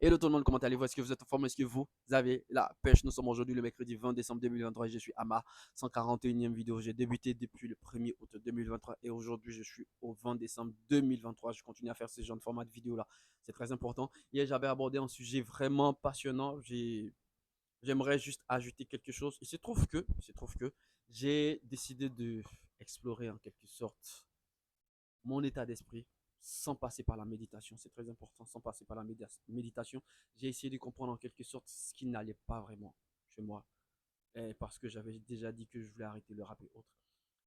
Hello tout le monde, comment allez-vous? Est-ce que vous êtes en forme? Est-ce que vous avez la pêche? Nous sommes aujourd'hui le mercredi 20 décembre 2023 et je suis à ma 141e vidéo. J'ai débuté depuis le 1er août 2023 et aujourd'hui je suis au 20 décembre 2023. Je continue à faire ce genre de format de vidéo là. C'est très important. Hier j'avais abordé un sujet vraiment passionnant. J'aimerais juste ajouter quelque chose. Il se trouve que j'ai décidé de explorer en quelque sorte mon état d'esprit sans passer par la méditation. C'est très important, sans passer par la méditation. J'ai essayé de comprendre en quelque sorte ce qui n'allait pas vraiment chez moi. Parce que j'avais déjà dit que je voulais arrêter le rap et autres.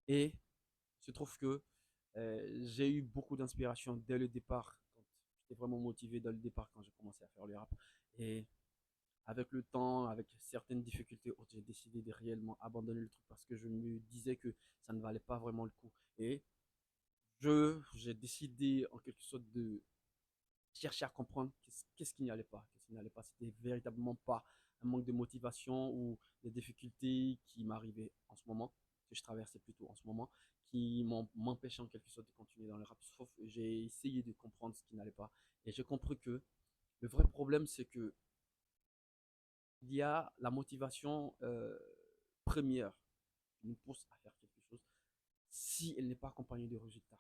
Et il se trouve que j'ai eu beaucoup d'inspiration dès le départ. J'étais vraiment motivé dès le départ quand j'ai commencé à faire le rap. Et avec le temps, avec certaines difficultés, j'ai décidé de réellement abandonner le truc parce que je me disais que ça ne valait pas vraiment le coup. Et j'ai décidé en quelque sorte de chercher à comprendre qu'est-ce qui n'y allait pas. Qu'est-ce qui n'allait pas. C'était véritablement pas un manque de motivation ou des difficultés qui m'arrivaient en ce moment, que je traversais plutôt en ce moment, qui m'empêchaient en quelque sorte de continuer dans le rap. Sauf que j'ai essayé de comprendre ce qui n'allait pas. Et j'ai compris que le vrai problème, c'est que il y a la motivation première qui nous pousse à faire quelque chose si elle n'est pas accompagnée de résultats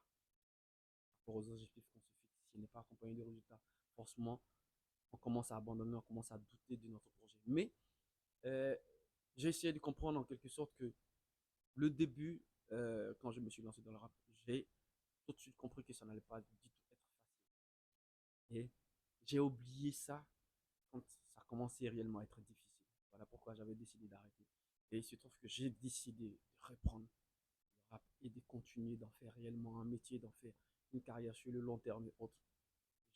rapport aux objectifs qu'on se fixe. S'il n'est pas accompagné de résultats, forcément, on commence à abandonner, on commence à douter de notre projet. Mais euh, j'ai essayé de comprendre en quelque sorte que le début, quand je me suis lancé dans le rap, j'ai tout de suite compris que ça n'allait pas du tout être facile. Et j'ai oublié ça quand ça commençait réellement à être difficile. Voilà pourquoi j'avais décidé d'arrêter. Et il se trouve que j'ai décidé de reprendre le rap et de continuer d'en faire réellement un métier, d'en faire une carrière sur le long terme et autres.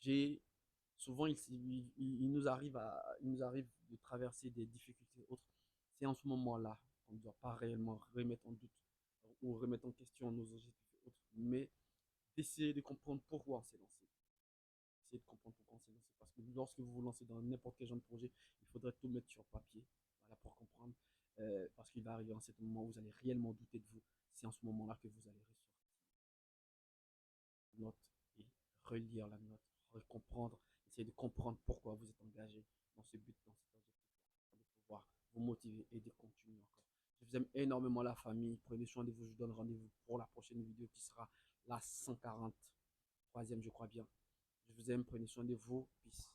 J'ai souvent il nous arrive de traverser des difficultés autres. C'est en ce moment-là qu'on ne doit pas réellement remettre en doute ou remettre en question nos objectifs et autres, mais d'essayer de comprendre pourquoi on s'est lancé. Essayer de comprendre pourquoi on s'est lancé. Parce que lorsque vous vous lancez dans n'importe quel genre de projet, il faudrait tout mettre sur papier, voilà, pour comprendre. Parce qu'il va arriver un certain moment où vous allez réellement douter de vous. C'est en ce moment-là que vous allez ressortir la note et relire la note, comprendre, essayer de comprendre pourquoi vous êtes engagé dans ce but, dans cet objectif-là, de pouvoir vous motiver et de continuer encore. Je vous aime énormément la famille. Prenez soin de vous. Je vous donne rendez-vous pour la prochaine vidéo qui sera la 143e, je crois bien. Je vous aime. Prenez soin de vous. Peace.